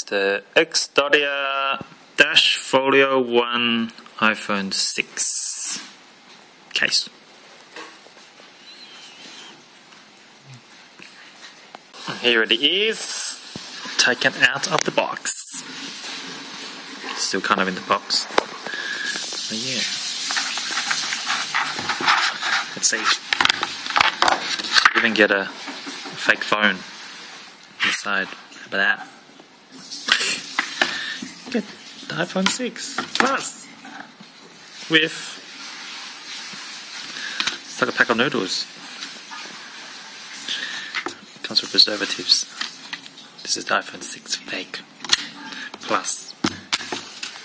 the X-Doria Dash Folio One iPhone 6 case. Here it is, taken out of the box. Still kind of in the box. So yeah. Let's see. You even get a fake phone inside. How about that? Get the iPhone 6 Plus with, it's like a pack of noodles. Comes with preservatives. This is the iPhone 6 fake Plus.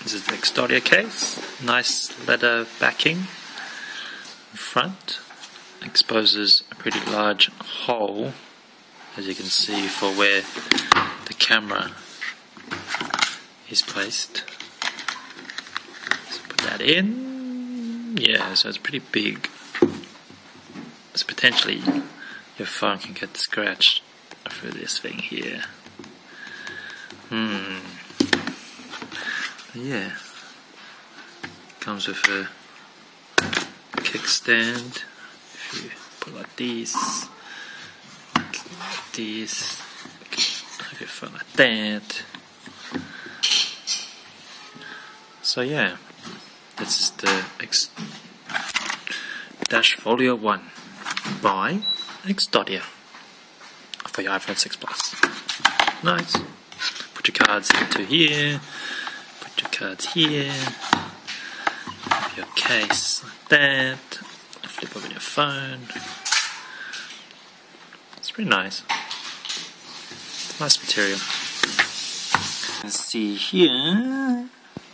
This is the X-Doria case. Nice leather backing in front. Exposes a pretty large hole, as you can see, for where the camera is placed. So put that in. Yeah, so it's pretty big. So potentially your phone can get scratched through this thing here. Yeah. Comes with a kickstand. If you put like this, have your phone like that. So yeah, this is the Dash Folio One by X-Doria for your iPhone 6 Plus. Nice. Put your cards into here. Put your cards here. Have your case like that. Flip over your phone. It's pretty nice. It's nice material. Let's see here.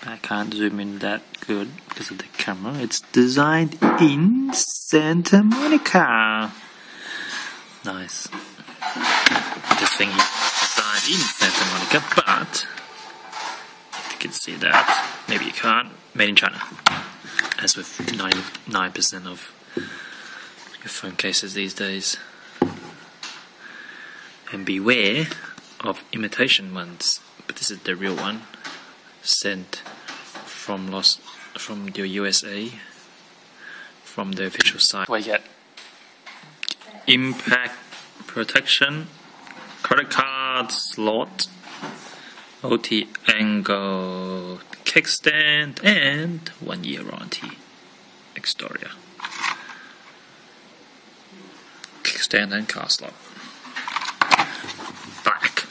I can't zoom in that good because of the camera. It's designed in Santa Monica. Nice. This thing is designed in Santa Monica, but if you can see that, maybe you can't. Made in China. As with 99% of your phone cases these days. And beware of imitation ones. But this is the real one, sent from the USA, from the official site. We get impact protection, credit card slot, OT angle kickstand, and 1 year warranty. X-Doria kickstand and car slot. Black.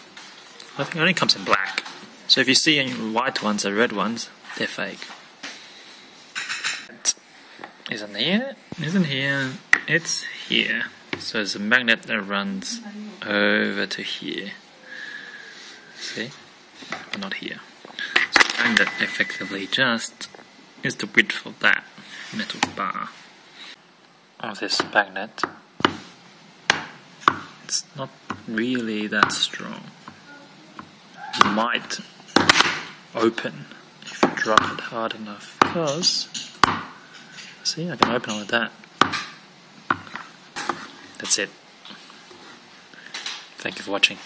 I think it only comes in black. So if you see any white ones or red ones, they're fake. It isn't here. Isn't here. It's here. So there's a magnet that runs over to here. See? But not here. So the magnet effectively just is the width of that metal bar of this magnet. It's not really that strong. It might open if you drop it hard enough, because see, I can open it like that. That's it. Thank you for watching.